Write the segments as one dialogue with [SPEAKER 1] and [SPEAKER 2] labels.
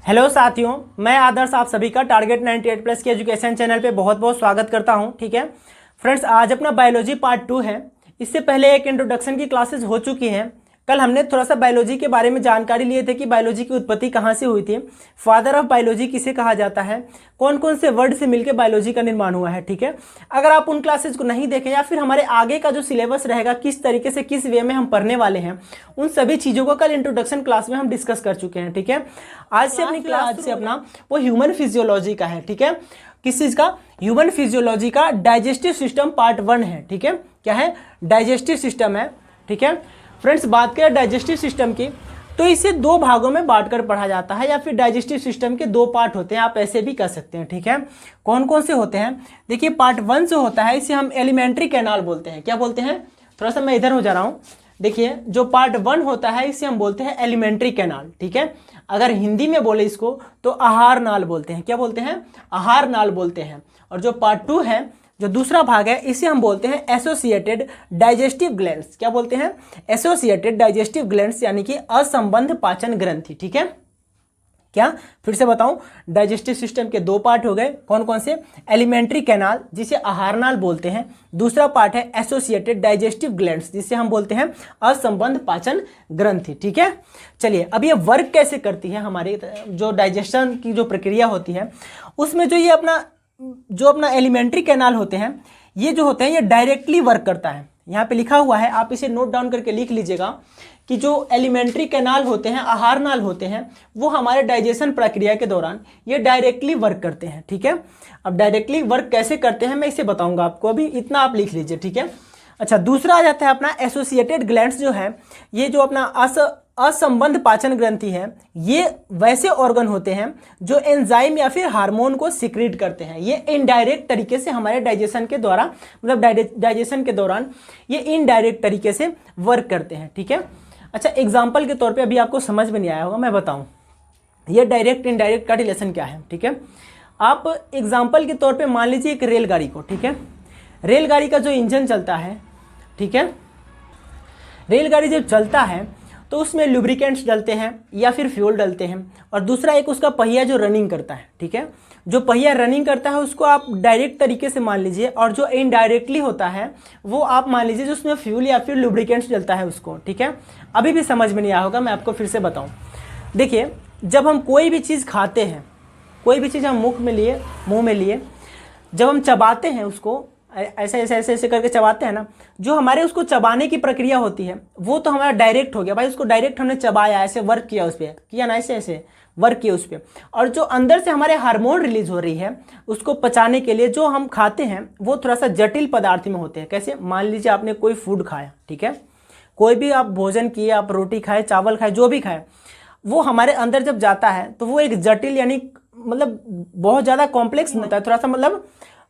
[SPEAKER 1] Hello साथियों, मैं आदर्श आप सभी का टारगेट 98 प्लस के एजुकेशन चैनल पे बहुत बहुत स्वागत करता हूं। ठीक है फ्रेंड्स, आज अपना बायोलॉजी पार्ट 2 है। इससे पहले एक इंट्रोडक्शन की क्लासेस हो चुकी हैं। कल हमने थोड़ा सा बायोलॉजी के बारे में जानकारी लिए थे कि बायोलॉजी की उत्पत्ति कहाँ से हुई थी, फादर ऑफ बायोलॉजी किसे कहा जाता है, कौन कौन से वर्ड से मिलकर बायोलॉजी का निर्माण हुआ है। ठीक है, अगर आप उन क्लासेज को नहीं देखें या फिर हमारे आगे का जो सिलेबस रहेगा, किस तरीके से किस वे में हम पढ़ने वाले हैं, उन सभी चीज़ों को कल इंट्रोडक्शन क्लास में हम डिस्कस कर चुके हैं। ठीक है, आज से अपनी क्लास से अपना वो ह्यूमन फिजियोलॉजी का है। ठीक है, किस चीज़ का? ह्यूमन फिजियोलॉजी का डाइजेस्टिव सिस्टम पार्ट 1 है। ठीक है, क्या है? डाइजेस्टिव सिस्टम है। ठीक है फ्रेंड्स, बात करें डाइजेस्टिव सिस्टम की तो इसे दो भागों में बांटकर पढ़ा जाता है, या फिर डाइजेस्टिव सिस्टम के दो पार्ट होते हैं, आप ऐसे भी कह सकते हैं। ठीक है, कौन कौन से होते हैं? देखिए, पार्ट 1 जो होता है इसे हम एलिमेंट्री कैनाल बोलते हैं। क्या बोलते हैं? थोड़ा सा मैं इधर हो जा रहा हूँ। देखिए, जो पार्ट 1 होता है इसे हम बोलते हैं एलिमेंट्री कैनाल। ठीक है, अगर हिंदी में बोले इसको तो आहार नाल बोलते हैं। क्या बोलते हैं? आहार नाल बोलते हैं। और जो पार्ट 2 है, जो दूसरा भाग है, इसे हम बोलते हैं एसोसिएटेड डाइजेस्टिव ग्लैंड्स। क्या बोलते हैं? एसोसिएटेड डाइजेस्टिव ग्लैंड्स, यानी कि असंबद्ध पाचन ग्रंथि। ठीक है, क्या? फिर से बताऊं, डाइजेस्टिव सिस्टम के दो पार्ट हो गए। कौन कौन से? एलिमेंट्री कैनाल, जिसे आहार नाल बोलते हैं। दूसरा पार्ट है एसोसिएटेड डाइजेस्टिव ग्लैंड्स, जिसे हम बोलते हैं असंबद्ध पाचन ग्रंथि। ठीक है, चलिए अब ये वर्क कैसे करती है हमारी जो डाइजेशन की जो प्रक्रिया होती है, उसमें जो ये अपना एलिमेंट्री कैनाल होते हैं, ये जो होते हैं ये डायरेक्टली वर्क करता है। यहाँ पे लिखा हुआ है, आप इसे नोट डाउन करके लिख लीजिएगा कि जो एलिमेंट्री कैनाल होते हैं, आहार नाल होते हैं, वो हमारे डाइजेशन प्रक्रिया के दौरान ये डायरेक्टली वर्क करते हैं। ठीक है, अब डायरेक्टली वर्क कैसे करते हैं मैं इसे बताऊंगा आपको, अभी इतना आप लिख लीजिए। ठीक है, अच्छा, दूसरा आ जाता है अपना एसोसिएटेड ग्लैंड्स जो है, ये जो अपना असंबद्ध पाचन ग्रंथि है, ये वैसे ऑर्गन होते हैं जो एंजाइम या फिर हार्मोन को सिक्रीट करते हैं। ये इनडायरेक्ट तरीके से हमारे डाइजेशन के द्वारा, मतलब डाइजेशन के दौरान ये इनडायरेक्ट तरीके से वर्क करते हैं। ठीक है, अच्छा, एग्जाम्पल के तौर पे अभी आपको समझ में नहीं आया होगा, मैं बताऊं ये डायरेक्ट इनडायरेक्ट का रिलेशन क्या है। ठीक है, आप एग्जाम्पल के तौर पे मान लीजिए एक रेलगाड़ी को। ठीक है, रेलगाड़ी का जो इंजन चलता है, ठीक है, रेलगाड़ी जब चलता है तो उसमें लुब्रिकेंट्स डलते हैं या फिर फ्यूल डलते हैं, और दूसरा एक उसका पहिया जो रनिंग करता है। ठीक है, जो पहिया रनिंग करता है उसको आप डायरेक्ट तरीके से मान लीजिए, और जो इनडायरेक्टली होता है वो आप मान लीजिए जो उसमें फ्यूल या फिर लुब्रिकेंट्स डलता है उसको। ठीक है, अभी भी समझ में नहीं आया होगा, मैं आपको फिर से बताऊँ। देखिए, जब हम कोई भी चीज़ खाते हैं, कोई भी चीज़ हम मुँह में लिए, जब हम चबाते हैं उसको ऐसे ऐसे ऐसे ऐसे करके चबाते हैं ना, जो हमारे उसको चबाने की प्रक्रिया होती है वो तो हमारा डायरेक्ट हो गया भाई, उसको डायरेक्ट हमने चबाया, ऐसे वर्क किया उस पर, किया ना, ऐसे ऐसे वर्क किया उस पर। और जो अंदर से हमारे हार्मोन रिलीज हो रही है उसको पचाने के लिए, जो हम खाते हैं वो थोड़ा सा जटिल पदार्थ में होते हैं। कैसे? मान लीजिए आपने कोई फूड खाया, ठीक है, कोई भी आप भोजन किए, आप रोटी खाए, चावल खाए, जो भी खाए, वो हमारे अंदर जब जाता है तो वो एक जटिल, यानी मतलब बहुत ज़्यादा कॉम्प्लेक्स होता है, थोड़ा सा मतलब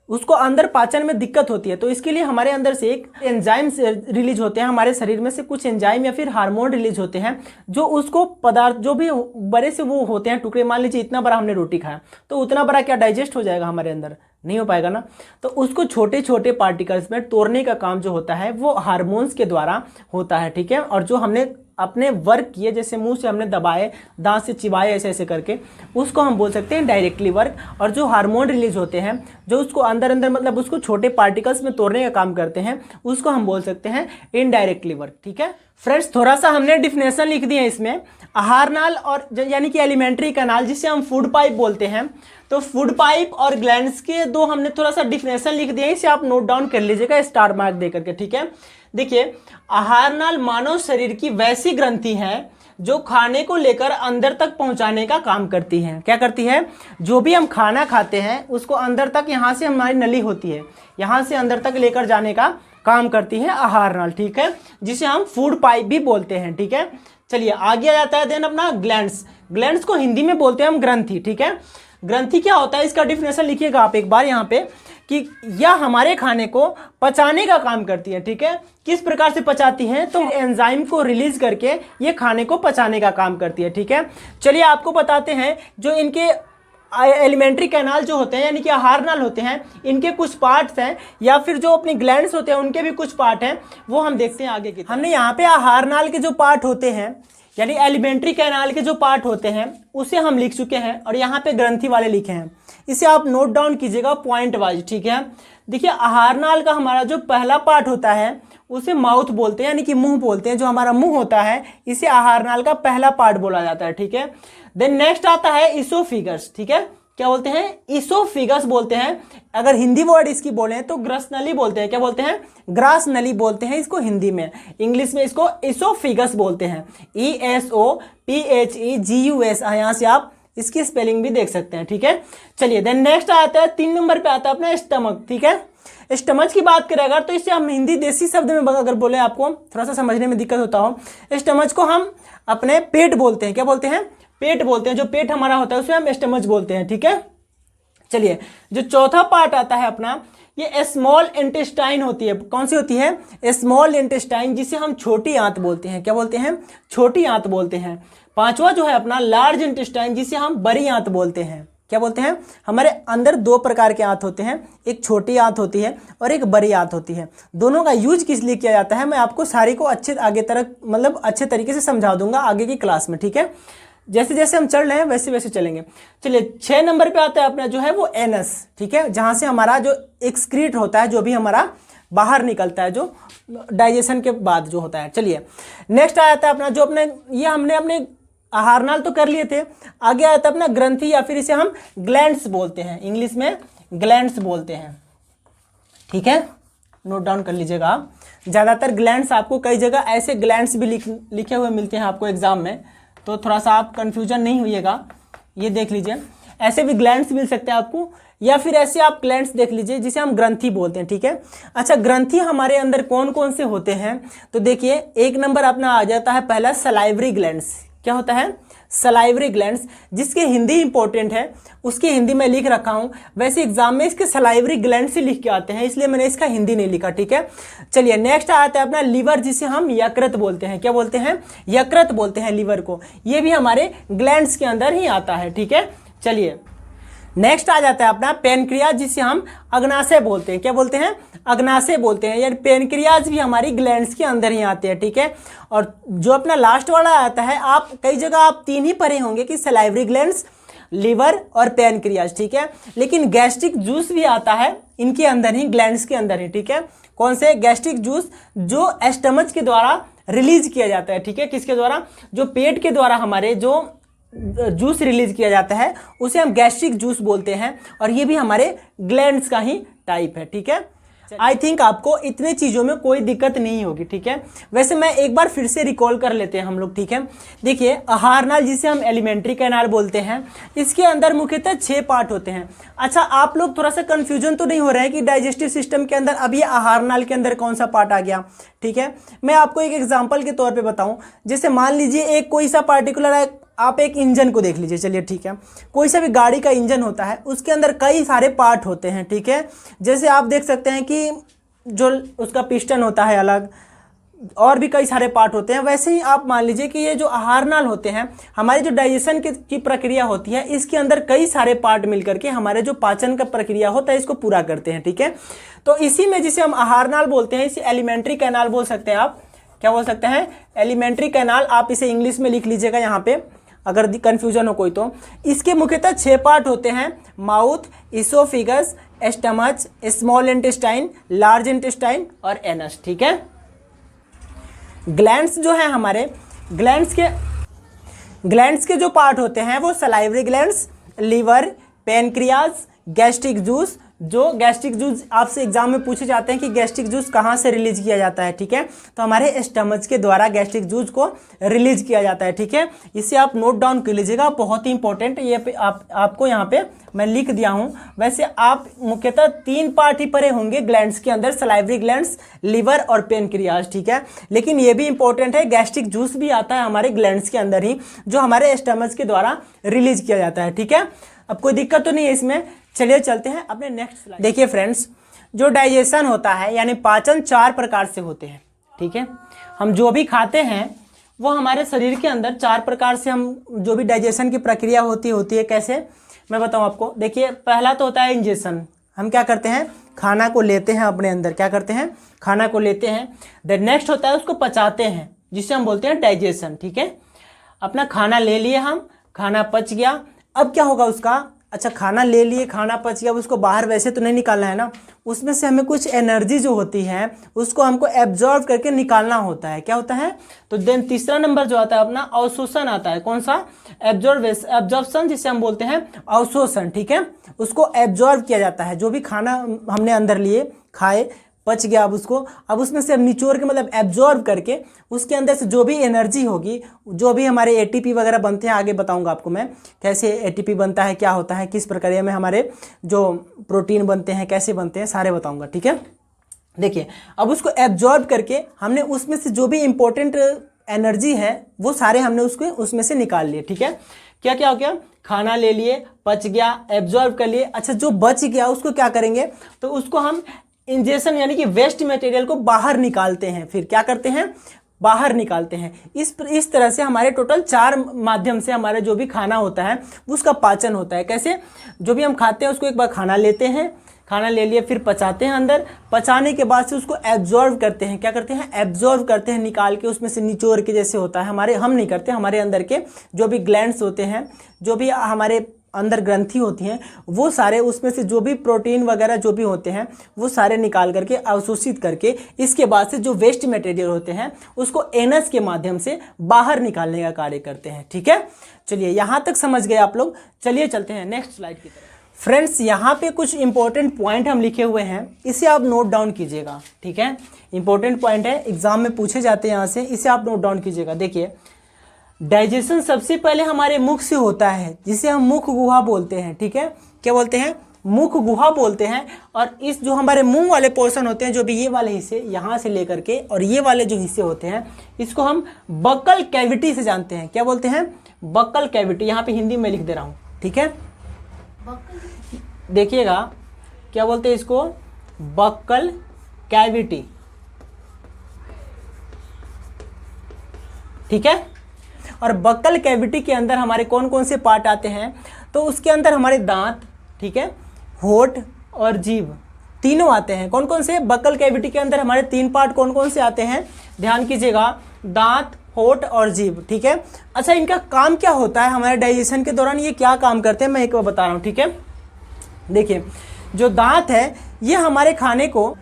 [SPEAKER 1] उसको अंदर पाचन में दिक्कत होती है। तो इसके लिए हमारे अंदर से एक एंजाइम रिलीज होते हैं, हमारे शरीर में से कुछ एंजाइम या फिर हार्मोन रिलीज होते हैं, जो उसको पदार्थ, जो भी बड़े से वो होते हैं टुकड़े, मान लीजिए इतना बड़ा हमने रोटी खाया तो उतना बड़ा क्या डाइजेस्ट हो जाएगा हमारे अंदर? नहीं हो पाएगा ना। तो उसको छोटे छोटे पार्टिकल्स में तोड़ने का काम जो होता है वो हार्मोन्स के द्वारा होता है। ठीक है, और जो हमने अपने वर्क किए, जैसे मुंह से हमने दबाए, दांत से चिबाए, ऐसे ऐसे करके, उसको हम बोल सकते हैं डायरेक्टली वर्क। और जो हार्मोन रिलीज होते हैं जो उसको अंदर अंदर मतलब उसको छोटे पार्टिकल्स में तोड़ने का काम करते हैं, उसको हम बोल सकते हैं इनडायरेक्टली वर्क। ठीक है फ्रेंड्स, थोड़ा सा हमने डिफिनेशन लिख दी है इसमें। आहार नाल और यानी कि एलिमेंट्री कैनाल, जिसे हम फूड पाइप बोलते हैं, तो फूड पाइप और ग्लैंड्स के दो हमने थोड़ा सा डिफिनेशन लिख दिया है, इसे आप नोट डाउन कर लीजिएगा स्टार मार्क दे करके। ठीक है, देखिए, आहार नाल मानव शरीर की वैसी ग्रंथि है जो खाने को लेकर अंदर तक पहुंचाने का काम करती है। क्या करती है? जो भी हम खाना खाते हैं उसको अंदर तक, यहाँ से हमारी नली होती है, यहाँ से अंदर तक लेकर जाने का काम करती है आहार नाल। ठीक है, जिसे हम फूड पाइप भी बोलते हैं। ठीक है, चलिए आगे आ जाता है देन अपना ग्लैंड्स। ग्लैंड्स को हिंदी में बोलते हैं हम ग्रंथि। ठीक है, ग्रंथि क्या होता है इसका डिफिनेशन लिखिएगा आप एक बार यहाँ पे, कि यह हमारे खाने को पचाने का काम करती है। ठीक है, किस प्रकार से पचाती है? तो एंजाइम को रिलीज करके ये खाने को पचाने का काम करती है। ठीक है, चलिए आपको बताते हैं जो इनके एलिमेंट्री कैनाल जो होते हैं, यानी कि आहार नाल होते हैं, इनके कुछ पार्ट्स हैं, या फिर जो अपनी ग्लैंड्स होते हैं उनके भी कुछ पार्ट हैं, वो हम देखते हैं आगे की। हमने यहाँ पे आहार नाल के जो पार्ट होते हैं यानी एलिमेंट्री कैनाल के जो पार्ट होते हैं उसे हम लिख चुके हैं और यहाँ पे ग्रंथि वाले लिखे हैं। इसे आप नोट डाउन कीजिएगा पॉइंट वाइज, ठीक है। देखिए आहार नाल का हमारा जो पहला पार्ट होता है उसे माउथ बोलते हैं, यानी कि मुंह बोलते हैं। जो हमारा मुंह होता है इसे आहार नाल का पहला पार्ट बोला जाता है, ठीक है। देन नेक्स्ट आता है इसोफिगस, ठीक है। क्या बोलते हैं? इसोफिगस बोलते हैं। अगर हिंदी वर्ड इसकी बोले तो ग्रस नली बोलते हैं। क्या बोलते हैं? ग्रास नली बोलते हैं इसको हिंदी में। इंग्लिश में इसको इसोफिगस बोलते हैं, ESOPHEGUS। यहाँ से आप इसकी स्पेलिंग भी देख सकते हैं, ठीक है। चलिए देन नेक्स्ट आता है 3 नंबर पे आता है अपना स्टमक, ठीक है। स्टमच की बात करें अगर तो इसे हम हिंदी देसी शब्द में अगर बोले, आपको थोड़ा सा समझने में दिक्कत होता हो, स्टमच को हम अपने पेट बोलते हैं। क्या बोलते हैं? पेट बोलते हैं। जो पेट हमारा होता है उसे हम स्टमच बोलते हैं, ठीक है। चलिए जो चौथा पार्ट आता है अपना, ये स्मॉल इंटेस्टाइन होती है। कौन सी होती है? स्मॉल इंटेस्टाइन, जिसे हम छोटी आंत बोलते हैं। क्या बोलते हैं? छोटी आंत बोलते हैं। पांचवा जो है अपना लार्ज इंटेस्टाइन, जिसे हम बड़ी आंत बोलते हैं। क्या बोलते हैं? हमारे अंदर 2 प्रकार के आंत होते हैं, एक छोटी आंत होती है और एक बड़ी आंत होती है। दोनों का यूज किस लिए किया जाता है मैं आपको सारी को अच्छे आगे तरह मतलब अच्छे तरीके से समझा दूंगा आगे की क्लास में, ठीक है। जैसे जैसे हम चल रहे हैं वैसे वैसे चलेंगे। चलिए 6 नंबर पे आता है अपना जो है वो एनस, ठीक है, जहां से हमारा जो एक्सक्रीट होता है, जो भी हमारा बाहर निकलता है, जो डाइजेशन के बाद जो होता है। चलिए नेक्स्ट आता है अपना जो अपने ये हमने अपने आहार नाल तो कर लिए थे। आगे आता है अपना ग्रंथि, या फिर इसे हम ग्लैंड्स बोलते हैं, इंग्लिश में ग्लैंड्स बोलते हैं, ठीक है। नोट डाउन कर लीजिएगा आप। ज़्यादातर ग्लैंड्स आपको कई जगह ऐसे ग्लैंड्स भी लिखे हुए मिलते हैं आपको एग्जाम में, तो थोड़ा सा आप कंफ्यूजन नहीं होइएगा। ये देख लीजिए, ऐसे भी ग्लैंड्स मिल सकते हैं आपको, या फिर ऐसे आप ग्लैंड्स देख लीजिए जिसे हम ग्रंथि बोलते हैं, ठीक है। अच्छा ग्रंथि हमारे अंदर कौन कौन से होते हैं? तो देखिए 1 नंबर अपना आ जाता है पहला सलाइवरी ग्लैंड्स। क्या होता है? सलाइवरी ग्लैंड्स, जिसके हिंदी इंपॉर्टेंट है, उसकी हिंदी में लिख रखा हूं। वैसे एग्जाम में इसके सलाइवरी ग्लैंड्स से लिख के आते हैं, इसलिए मैंने इसका हिंदी नहीं लिखा, ठीक है। चलिए नेक्स्ट आता है अपना लीवर, जिसे हम यकृत बोलते हैं। क्या बोलते हैं? यकृत बोलते हैं लीवर को। ये भी हमारे ग्लैंड्स के अंदर ही आता है, ठीक है। चलिए नेक्स्ट आ जाता है अपना पेनक्रियाज, जिसे हम अग्नाशय बोलते हैं। क्या बोलते हैं? अग्नाशय बोलते हैं। यानी पेनक्रियाज भी हमारी ग्लैंड्स के अंदर ही आते हैं, ठीक है। और जो अपना लास्ट वाला आता है, आप कई जगह आप 3 ही पढ़े होंगे कि सलाइवरी ग्लैंड्स, लीवर और पेनक्रियाज, ठीक है। लेकिन गैस्ट्रिक जूस भी आता है इनके अंदर ही, ग्लैंड्स के अंदर ही, ठीक है। कौन से? गैस्ट्रिक जूस, जो स्टमच के द्वारा रिलीज किया जाता है, ठीक है। किसके द्वारा? जो पेट के द्वारा हमारे जो जूस रिलीज किया जाता है उसे हम गैस्ट्रिक जूस बोलते हैं, और ये भी हमारे ग्लैंड्स का ही टाइप है, ठीक है। आई थिंक आपको इतने चीज़ों में कोई दिक्कत नहीं होगी, ठीक है। वैसे मैं एक बार फिर से रिकॉल कर लेते हैं हम लोग, ठीक है। देखिए आहार नाल, जिसे हम एलिमेंट्री कैनाल बोलते हैं, इसके अंदर मुख्यतः 6 पार्ट होते हैं। अच्छा आप लोग थोड़ा सा कंफ्यूजन तो नहीं हो रहा है कि डाइजेस्टिव सिस्टम के अंदर अब ये आहार नाल के अंदर कौन सा पार्ट आ गया, ठीक है। मैं आपको एक एग्जाम्पल के तौर पर बताऊँ। जैसे मान लीजिए एक कोई सा पार्टिकुलर आप एक इंजन को देख लीजिए, चलिए ठीक है। कोई सा भी गाड़ी का इंजन होता है, उसके अंदर कई सारे पार्ट होते हैं, ठीक है। जैसे आप देख सकते हैं कि जो उसका पिस्टन होता है अलग, और भी कई सारे पार्ट होते हैं। वैसे ही आप मान लीजिए कि ये जो आहार नाल होते हैं, हमारी जो डाइजेशन की प्रक्रिया होती है, इसके अंदर कई सारे पार्ट मिलकर के हमारे जो पाचन का प्रक्रिया होता है इसको पूरा करते हैं, ठीक है। तो इसी में जिसे हम आहार नाल बोलते हैं, इसे एलिमेंट्री कैनाल बोल सकते हैं आप। क्या बोल सकते हैं? Alimentary canal. आप इसे इंग्लिश में लिख लीजिएगा यहाँ पे, अगर कंफ्यूजन हो कोई तो। इसके मुख्यतः 6 पार्ट होते हैं: mouth, oesophagus, stomach, small intestine, large intestine और एनस, ठीक है। ग्लैंड्स जो है हमारे, ग्लैंड्स के जो पार्ट होते हैं वो salivary glands, liver, pancreas, gastric juice. जो गैस्ट्रिक जूस आपसे एग्जाम में पूछे जाते हैं कि गैस्ट्रिक जूस कहाँ से रिलीज किया जाता है, ठीक है। तो हमारे स्टमच के द्वारा गैस्ट्रिक जूस को रिलीज किया जाता है, ठीक है। इसे आप नोट डाउन कर लीजिएगा, बहुत ही इंपॉर्टेंट। ये आपको यहाँ पे मैं लिख दिया हूँ। वैसे आप मुख्यतः 3 पार्ट ही पढ़े होंगे ग्लैंड्स के अंदर, सलाइवरी ग्लैंड्स, लीवर और पेनक्रियाज, ठीक है। लेकिन ये भी इंपॉर्टेंट है, गैस्ट्रिक जूस भी आता है हमारे ग्लैंड्स के अंदर ही, जो हमारे स्टमच के द्वारा रिलीज किया जाता है, ठीक है। अब कोई दिक्कत तो नहीं है इसमें। चलिए चलते हैं अपने नेक्स्ट स्लाइड। देखिए फ्रेंड्स, जो डाइजेशन होता है यानी पाचन 4 प्रकार से होते हैं, ठीक है। हम जो भी खाते हैं वो हमारे शरीर के अंदर 4 प्रकार से हम जो भी डाइजेशन की प्रक्रिया होती है। कैसे मैं बताऊं आपको। देखिए पहला तो होता है इंजेक्शन। हम क्या करते हैं? खाना को लेते हैं अपने अंदर। क्या करते हैं? खाना को लेते हैं। देन नेक्स्ट होता है उसको पचाते हैं, जिसे हम बोलते हैं डाइजेशन, ठीक है। अपना खाना ले लिए हम, खाना पच गया, अब क्या होगा उसका, अच्छा खाना ले लिए, खाना पच गया, उसको बाहर वैसे तो नहीं निकालना है ना, उसमें से हमें कुछ एनर्जी जो होती है उसको हमको एब्जॉर्ब करके निकालना होता है। क्या होता है, तो देन तीसरा नंबर जो आता है अपना अवशोषण आता है। कौन सा, एब्जॉर्प्शन, जिसे हम बोलते हैं अवशोषण, ठीक है, उसको एब्जॉर्ब किया जाता है। जो भी खाना हमने अंदर लिए, खाए, पच गया, अब उसमें से निचोड़ के मतलब एब्जॉर्ब करके उसके अंदर से जो भी एनर्जी होगी, जो भी हमारे एटीपी वगैरह बनते हैं, आगे बताऊंगा आपको मैं कैसे एटीपी बनता है, क्या होता है, किस प्रक्रिया में हमारे जो प्रोटीन बनते हैं कैसे बनते हैं, सारे बताऊंगा, ठीक है। देखिए अब उसको एब्जॉर्ब करके हमने उसमें से जो भी इंपॉर्टेंट एनर्जी है वो सारे हमने उसमें से निकाल लिए, ठीक है। क्या क्या हो गया, खाना ले लिए, पच गया, एब्जॉर्ब कर लिए। अच्छा जो बच गया उसको क्या करेंगे, तो उसको हम इंजेक्शन यानी कि वेस्ट मटेरियल को बाहर निकालते हैं। फिर क्या करते हैं, बाहर निकालते हैं। इस तरह से हमारे टोटल 4 माध्यम से हमारे जो भी खाना होता है उसका पाचन होता है। कैसे, जो भी हम खाते हैं उसको एक बार खाना लेते हैं, खाना ले लिए, फिर पचाते हैं अंदर, पचाने के बाद से उसको एब्जॉर्ब करते हैं। क्या करते हैं, एब्जॉर्ब करते हैं, निकाल के उसमें से निचोड़ के, जैसे होता है हमारे, हम नहीं करते, हमारे अंदर के जो भी ग्लैंड्स होते हैं, जो भी हमारे अंदर ग्रंथि होती हैं, वो सारे उसमें से जो भी प्रोटीन वगैरह जो भी होते हैं वो सारे निकाल करके अवशोषित करके इसके बाद से जो वेस्ट मटेरियल होते हैं उसको एनस के माध्यम से बाहर निकालने का कार्य करते हैं, ठीक है। चलिए यहाँ तक समझ गए आप लोग। चलिए चलते हैं नेक्स्ट स्लाइड की तरफ। फ्रेंड्स यहाँ पे कुछ इंपॉर्टेंट पॉइंट हम लिखे हुए हैं, इसे आप नोट डाउन कीजिएगा, ठीक है। इंपॉर्टेंट पॉइंट है, एग्जाम में पूछे जाते हैं यहाँ से, इसे आप नोट डाउन कीजिएगा। देखिए डाइजेशन सबसे पहले हमारे मुख से होता है, जिसे हम मुख गुहा बोलते हैं, ठीक है। क्या बोलते हैं, मुख गुहा बोलते हैं। और इस जो हमारे मुंह वाले पोर्शन होते हैं, जो भी ये वाले हिस्से यहाँ से लेकर के और ये वाले जो हिस्से होते हैं, इसको हम बक्कल कैविटी से जानते हैं। क्या बोलते हैं, बक्कल कैविटी। यहाँ पे हिंदी में लिख दे रहा हूँ, ठीक है। देखिएगा क्या बोलते हैं इसको, बक्कल कैविटी, ठीक है। और बक्कल कैविटी के अंदर हमारे कौन कौन से पार्ट आते हैं, तो उसके अंदर हमारे दांत, ठीक है, होठ और जीभ तीनों आते हैं। कौन कौन से, बक्कल कैविटी के अंदर हमारे 3 पार्ट कौन कौन से आते हैं, ध्यान कीजिएगा, दांत, होठ और जीभ, ठीक है। अच्छा इनका काम क्या होता है हमारे डाइजेशन के दौरान, ये क्या काम करते हैं मैं एक बार बता रहा हूँ, ठीक है। देखिए जो दांत है ये हमारे खाने को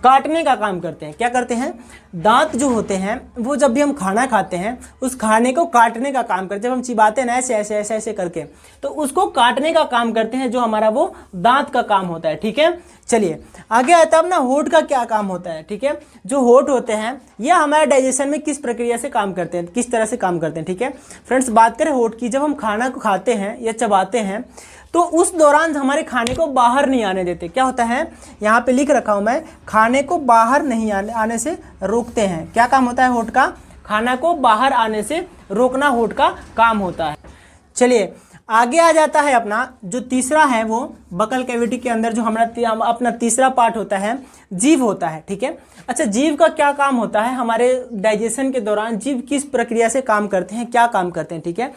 [SPEAKER 1] काटने का काम करते हैं। क्या करते हैं, दांत जो होते हैं वो जब भी हम खाना खाते हैं उस खाने को काटने का काम करते हैं। जब हम चिबाते हैं ना ऐसे ऐसे ऐसे ऐसे करके, तो उसको काटने का काम करते हैं, जो हमारा वो दांत का काम होता है, ठीक है। चलिए आगे आता है अपना होठ का क्या काम होता है, ठीक है। जो होठ होते हैं ये हमारे डाइजेशन में किस प्रक्रिया से काम करते हैं, किस तरह से काम करते हैं, ठीक है। फ्रेंड्स बात करें होठ की, जब हम खाना को खाते हैं या चबाते हैं तो उस दौरान हमारे खाने को बाहर नहीं आने देते। क्या होता है, यहाँ पे लिख रखा हूँ मैं, खाने को बाहर नहीं आने से रोकते हैं। क्या काम होता है होठ का, खाना को बाहर आने से रोकना होठ का काम होता है। चलिए आगे आ जाता है अपना जो तीसरा है, वो बक्कल कैविटी के अंदर जो हमारा अपना तीसरा पार्ट होता है, जीभ होता है, ठीक है। अच्छा जीभ का क्या काम होता है, हमारे डाइजेशन के दौरान जीभ किस प्रक्रिया से काम करते हैं, क्या काम करते हैं, ठीक है।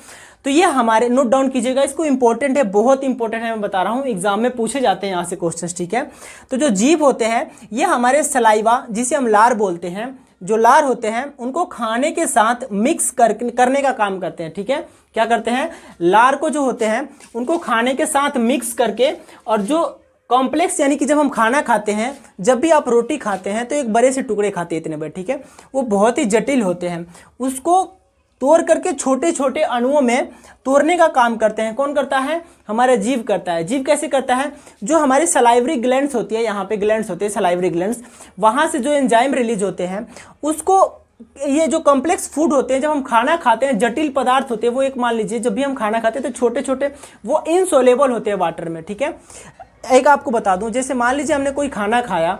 [SPEAKER 1] तो ये हमारे नोट डाउन कीजिएगा, इसको इंपॉर्टेंट है, बहुत इंपॉर्टेंट है, मैं बता रहा हूँ, एग्जाम में पूछे जाते हैं यहाँ से क्वेश्चंस, ठीक है। तो जो जीभ होते हैं ये हमारे सलाइवा, जिसे हम लार बोलते हैं, जो लार होते हैं उनको खाने के साथ मिक्स करने का काम करते हैं, ठीक है। क्या करते हैं, लार को जो होते हैं उनको खाने के साथ मिक्स करके, और जो कॉम्प्लेक्स यानी कि जब हम खाना खाते हैं, जब भी आप रोटी खाते हैं तो एक बड़े से टुकड़े खाते हैं, इतने बड़े, ठीक है, वो बहुत ही जटिल होते हैं, उसको तोड़ करके छोटे छोटे अणुओं में तोड़ने का काम करते हैं। कौन करता है, हमारा जीभ करता है। जीभ कैसे करता है, जो हमारी सलाइवरी ग्लैंड्स होती है, यहाँ पे ग्लैंड्स होते हैं सलाइवरी ग्लैंड्स, वहाँ से जो एंजाइम रिलीज होते हैं उसको, ये जो कॉम्प्लेक्स फूड होते हैं, जब हम खाना खाते हैं, जटिल पदार्थ होते हैं वो, एक मान लीजिए जब भी हम खाना खाते हैं तो छोटे छोटे वो इनसोलेबल होते हैं वाटर में, ठीक है। एक आपको बता दूं, जैसे मान लीजिए हमने कोई खाना खाया,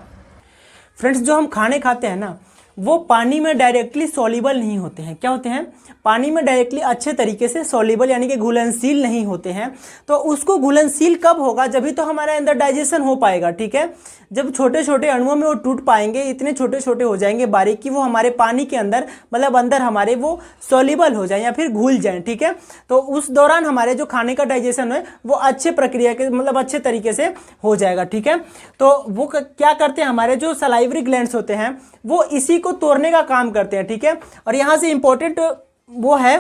[SPEAKER 1] फ्रेंड्स जो हम खाने खाते हैं ना वो पानी में डायरेक्टली सॉल्युबल नहीं होते हैं। क्या होते हैं, पानी में डायरेक्टली अच्छे तरीके से सॉल्युबल यानी कि घुलनशील नहीं होते हैं। तो उसको घुलनशील कब होगा, जब भी तो हमारे अंदर डाइजेशन हो पाएगा, ठीक है। जब छोटे छोटे अणुओं में वो टूट पाएंगे, इतने छोटे छोटे हो जाएंगे बारीक कि वो हमारे पानी के अंदर, मतलब अंदर हमारे वो सॉल्युबल हो जाए या फिर घुल जाए, ठीक है। तो उस दौरान हमारे जो खाने का डाइजेशन है वो अच्छे प्रक्रिया के, मतलब अच्छे तरीके से हो जाएगा, ठीक है। तो वो क्या करते हैं, हमारे जो सलाइवरी ग्लैंड्स होते हैं वो इसी को तोड़ने का काम करते हैं, ठीक है। और यहाँ से इंपॉर्टेंट वो है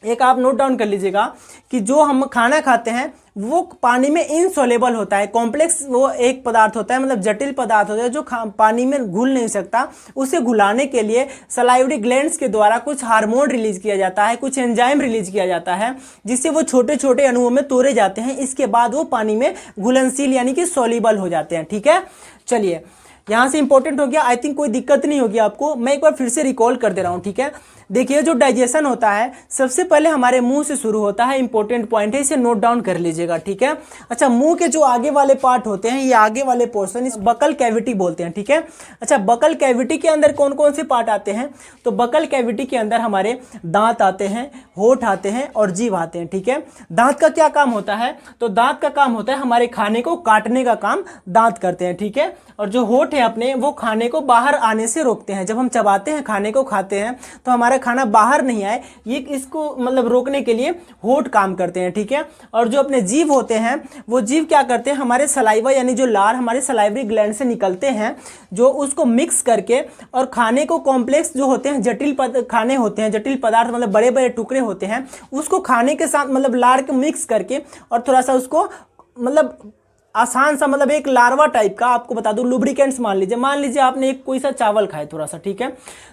[SPEAKER 1] एक आप नोट डाउन कर लीजिएगा कि जो हम खाना खाते हैं वो पानी में इनसॉल्युबल होता है, कॉम्प्लेक्स वो एक पदार्थ होता है, मतलब जटिल पदार्थ होता है जो पानी में घुल नहीं सकता। उसे घुलाने के लिए सलाइवरी ग्लैंड्स के द्वारा कुछ हार्मोन रिलीज किया जाता है, कुछ एंजाइम रिलीज किया जाता है, जिससे वो छोटे छोटे अणुओं में तोड़े जाते हैं। इसके बाद वो पानी में घुलनशील यानी कि सॉल्युबल हो जाते हैं। ठीक है, चलिए यहाँ से इंपॉर्टेंट हो गया। आई थिंक कोई दिक्कत नहीं होगी आपको, मैं एक बार फिर से रिकॉल कर दे रहा हूँ। ठीक है, देखिए जो डाइजेशन होता है सबसे पहले हमारे मुंह से शुरू होता है, इंपॉर्टेंट पॉइंट है, इसे नोट डाउन कर लीजिएगा। ठीक है, अच्छा मुंह के जो आगे वाले पार्ट होते हैं, ये आगे वाले पोर्शन इस बकल कैविटी बोलते हैं। ठीक है, अच्छा बकल कैविटी के अंदर कौन कौन से पार्ट आते हैं? तो बकल कैविटी के अंदर हमारे दांत आते हैं, होठ आते हैं और जीभ आते हैं। ठीक है, दांत का क्या काम होता है? तो दांत का काम होता है हमारे खाने को काटने का काम दांत करते हैं। ठीक है, और जो होठ है अपने, वो खाने को बाहर आने से रोकते हैं। जब हम चबाते हैं, खाने को खाते हैं, तो हमारा खाना बाहर नहीं आए, ये इसको मतलब रोकने के लिए होठ काम करते हैं। ठीक है, और जो अपने जीभ होते हैं, वो जीभ क्या करते हैं? हमारे सलाइवा यानी जो लार हमारे सलाइवरी ग्लैंड से निकलते हैं, जो उसको मिक्स करके और खाने को कॉम्प्लेक्स जो होते हैं, जटिल खाने होते हैं, जटिल पदार्थ मतलब बड़े बड़े टुकड़े होते हैं, उसको खाने के साथ मतलब लार के मिक्स करके और थोड़ा सा उसको मतलब आसान सा मतलब एक लार्वा टाइप का, आपको बता दूं लुब्रिकेंट्स मान लीजिए आपने एक कोई सा चावल खाए थोड़ा सा। ठीक है,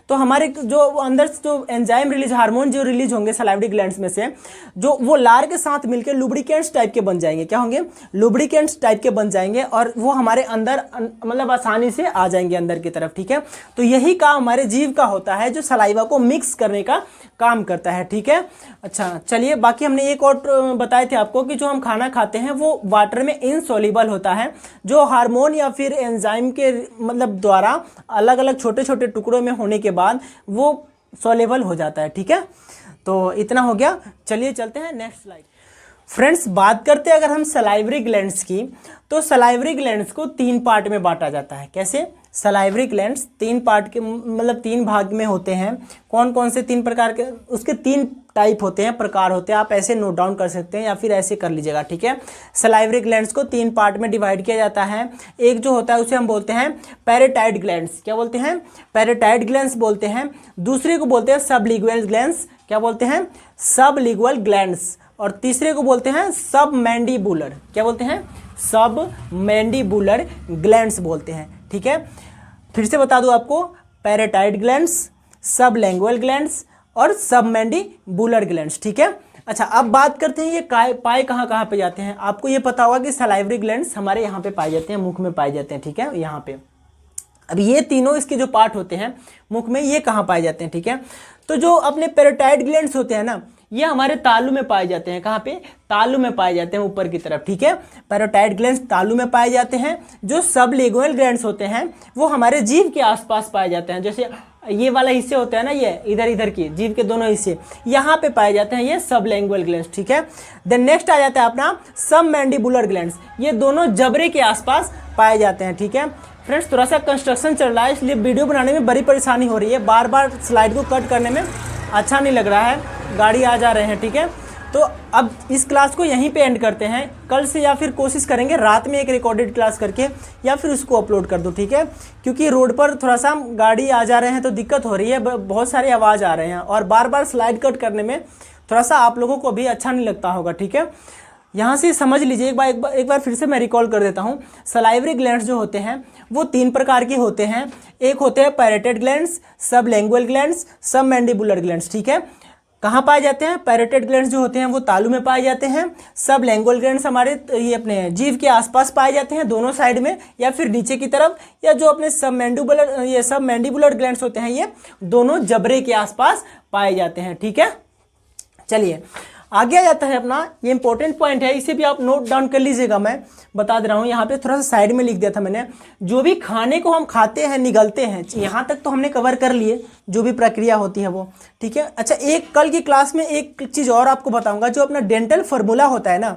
[SPEAKER 1] तो हमारे जो अंदर से जो एंजाइम रिलीज, हार्मोन जो रिलीज होंगे सलाइवरी ग्लैंड्स में से, जो वो लार के साथ मिलकर लुब्रिकेंट्स टाइप के बन जाएंगे। क्या होंगे? लुब्रिकेंट्स टाइप के बन जाएंगे और वो हमारे अंदर मतलब आसानी से आ जाएंगे अंदर की तरफ। ठीक है, तो यही काम हमारे जीभ का होता है, जो सलाइवा को मिक्स करने का काम करता है। ठीक है, अच्छा चलिए बाकी हमने एक और बताए थे आपको कि जो हम खाना खाते हैं वो वाटर में इनसॉल्युबल होता है, जो हार्मोन या फिर एंजाइम के मतलब द्वारा अलग अलग छोटे छोटे टुकड़ों में होने के बाद वो सॉल्युबल हो जाता है। ठीक है, तो इतना हो गया, चलिए चलते हैं नेक्स्ट स्लाइड। फ्रेंड्स बात करते हैं अगर हम सलाइवरी ग्लैंड्स की, तो सलाइवरी ग्लैंड्स को 3 पार्ट में बांटा जाता है। कैसे? सलाइवरी ग्लैंड्स 3 पार्ट के मतलब 3 भाग में होते हैं। कौन कौन से 3 प्रकार के? उसके 3 टाइप होते हैं, प्रकार होते हैं। आप ऐसे नोट डाउन कर सकते हैं या फिर ऐसे कर लीजिएगा। ठीक है, सलाइवरी ग्लैंड्स को 3 पार्ट में डिवाइड किया जाता है। एक जो होता है उसे हम बोलते हैं पैरेटाइड ग्लैंड्स। क्या बोलते हैं? पैरेटाइड ग्लैंड्स बोलते हैं। दूसरे को बोलते हैं सबलिंगुअल ग्लैंड्स। क्या बोलते हैं? Sublingual glands. और तीसरे को बोलते हैं सबमैंडिबुलर। क्या बोलते हैं? सबमैंडिबुलर ग्लैंड्स बोलते हैं। ठीक है, फिर से बता दूं आपको, पैरेटाइड ग्लैंड्स, सबलिंगुअल ग्लैंड्स और सबमैंडिबुलर ग्लैंड्स। ठीक है, अच्छा अब बात करते हैं ये पाए कहाँ कहाँ पे जाते हैं। आपको ये पता होगा कि सलाइवरी ग्लैंड्स हमारे यहाँ पे पाए जाते हैं, मुख में पाए जाते हैं। ठीक है, यहाँ पे अब ये तीनों इसके जो पार्ट होते हैं मुख में, ये कहाँ पाए जाते हैं? ठीक है, तो जो अपने पैरेटाइड ग्लैंड्स होते हैं ना, ये हमारे तालू में पाए जाते हैं। कहाँ पे? तालू में पाए जाते हैं, ऊपर की तरफ। ठीक है, पैरेटाइड ग्लैंड्स तालू में पाए जाते हैं। जो सबलिंगुअल ग्लैंड्स होते हैं वो हमारे जीभ के आसपास पाए जाते हैं। जैसे ये वाला हिस्से होता है ना, ये इधर इधर की जीभ के दोनों हिस्से यहाँ पे पाए जाते हैं, ये सबलिंगुअल ग्लैंड्स। ठीक है, देन नेक्स्ट आ जाता है अपना सबमैंडिबुलर ग्लैंड्स। ये दोनों जबड़े के आसपास पाए जाते हैं। ठीक है फ्रेंड्स, थोड़ा सा कंस्ट्रक्शन चल रहा है इसलिए वीडियो बनाने में बड़ी परेशानी हो रही है, बार बार स्लाइड को कट करने में अच्छा नहीं लग रहा है, गाड़ी आ जा रहे हैं। ठीक है, तो अब इस क्लास को यहीं पे एंड करते हैं। कल से या फिर कोशिश करेंगे रात में एक रिकॉर्डेड क्लास करके या फिर उसको अपलोड कर दो। ठीक है, क्योंकि रोड पर थोड़ा सा गाड़ी आ जा रहे हैं तो दिक्कत हो रही है, बहुत सारे आवाज़ आ रहे हैं और बार बार स्लाइड कट करने में थोड़ा सा आप लोगों को भी अच्छा नहीं लगता होगा। ठीक है, यहाँ से समझ लीजिए, एक बार फिर से मैं रिकॉल कर देता हूँ। सलाइवरी ग्लैंड्स जो होते हैं वो 3 प्रकार के होते हैं। एक होते हैं parotid glands, sublingual glands, submandibular glands. ठीक है, कहाँ पाए जाते हैं? पैरेटेड ग्लैंड्स जो होते हैं वो तालू में पाए जाते हैं। सबलिंगुअल ग्लैंड्स हमारे ये अपने जीभ के आसपास पाए जाते हैं, दोनों साइड में या फिर नीचे की तरफ। या जो अपने सबमैंडिबुलर ग्लैंड्स होते हैं ये दोनों जबड़े के आसपास पाए जाते हैं। ठीक है, चलिए आगे आ जाता है अपना, ये इंपॉर्टेंट पॉइंट है, इसे भी आप नोट डाउन कर लीजिएगा। मैं बता दे रहा हूँ, यहाँ पे थोड़ा सा साइड में लिख दिया था मैंने। जो भी खाने को हम खाते हैं, निगलते हैं, यहाँ तक तो हमने कवर कर लिए, जो भी प्रक्रिया होती है वो। ठीक है, अच्छा एक कल की क्लास में एक चीज़ और आपको बताऊंगा, जो अपना डेंटल फार्मूला होता है ना,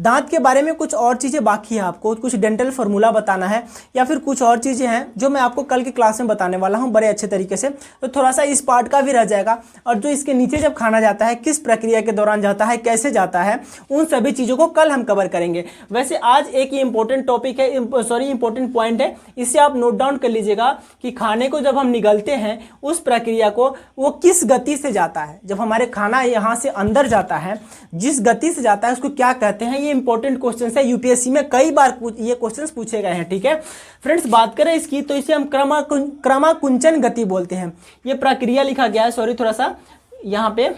[SPEAKER 1] दांत के बारे में कुछ और चीज़ें बाकी है, आपको कुछ डेंटल फार्मूला बताना है या फिर कुछ और चीज़ें हैं जो मैं आपको कल की क्लास में बताने वाला हूं बड़े अच्छे तरीके से। तो थोड़ा सा इस पार्ट का भी रह जाएगा। और जो इसके नीचे जब खाना जाता है, किस प्रक्रिया के दौरान जाता जाता है, कैसे जाता है, उन सभी चीज़ों को कल हम कवर करेंगे। वैसे आज एक ये इंपॉर्टेंट टॉपिक है, इंपॉर्टेंट पॉइंट है, इसे आप नोट डाउन कर लीजिएगा कि खाने को जब हम निगलते हैं उस प्रक्रिया को वो किस गति से जाता है। जब हमारे खाना यहाँ से अंदर जाता है, जिस गति से जाता है उसको क्या कहते हैं। ये इंपॉर्टेंट क्वेश्चन है, यूपीएससी में कई बार ये क्वेश्चन पूछे गए हैं। ठीक है फ्रेंड्स, बात करें इसकी तो इसे हम क्रमाकुंचन गति बोलते हैं। ये प्रक्रिया लिखा गया है, सॉरी थोड़ा सा यहाँ पे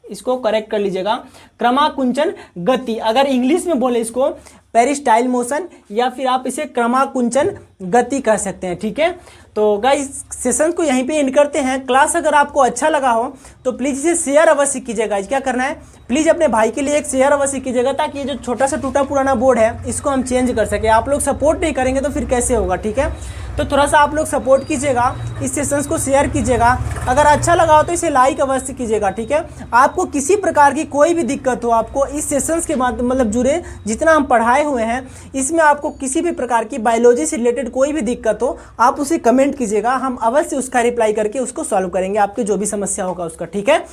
[SPEAKER 1] इसको करेक्ट कर लीजिएगा, क्रमाकुंचन गति। अगर इंग्लिश में बोले इसको पेरिस्टाइल मोशन या फिर आप इसे क्रमाकुंचन गति कह सकते हैं। ठीक है, तो गाइस सेशन को यहीं पे एंड करते हैं। क्लास अगर आपको अच्छा लगा हो तो प्लीज़ इसे शेयर अवश्य कीजिएगा। क्या करना है, प्लीज़ अपने भाई के लिए एक शेयर अवश्य कीजिएगा ताकि ये जो छोटा सा टूटा पुराना बोर्ड है इसको हम चेंज कर सके। आप लोग सपोर्ट नहीं करेंगे तो फिर कैसे होगा। ठीक है, तो थोड़ा सा आप लोग सपोर्ट कीजिएगा, इस सेशंस को शेयर कीजिएगा। अगर अच्छा लगा हो तो इसे लाइक अवश्य कीजिएगा। ठीक है, आपको किसी प्रकार की कोई भी दिक्कत हो, आपको इस सेशंस के मतलब जुड़े जितना हम पढ़ाए हुए हैं इसमें आपको किसी भी प्रकार की बायोलॉजी से रिलेटेड कोई भी दिक्कत हो, आप उसे कमेंट कीजिएगा, हम अवश्य उसका रिप्लाई करके उसको सॉल्व करेंगे, आपकी जो भी समस्या होगा उसका। ठीक है,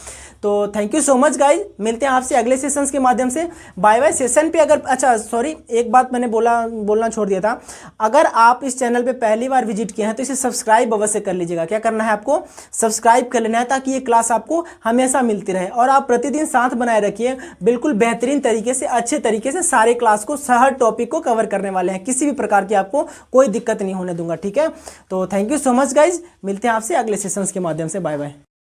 [SPEAKER 1] तो thank you so much guys, मिलते हैं आपसे अगले सेशंस के माध्यम से। Bye bye. सेशन पे अगर अच्छा सॉरी एक बात मैंने बोलना छोड़ दिया था, अगर आप इस चैनल पे पहली बार विजिट किए हैं तो इसे सब्सक्राइब अवश्य कर लीजिएगा। क्या करना है, आपको सब्सक्राइब कर लेना है ताकि ये क्लास आपको हमेशा मिलती रहे और आप प्रतिदिन साथ बनाए रखिए। बिल्कुल बेहतरीन तरीके से, अच्छे तरीके से सारे क्लास को, हर टॉपिक को कवर करने वाले हैं, किसी भी प्रकार की आपको कोई दिक्कत नहीं होने दूंगा। ठीक है, तो thank you so much guys, मिलते हैं आपसे अगले सेशंस के माध्यम से। Bye bye.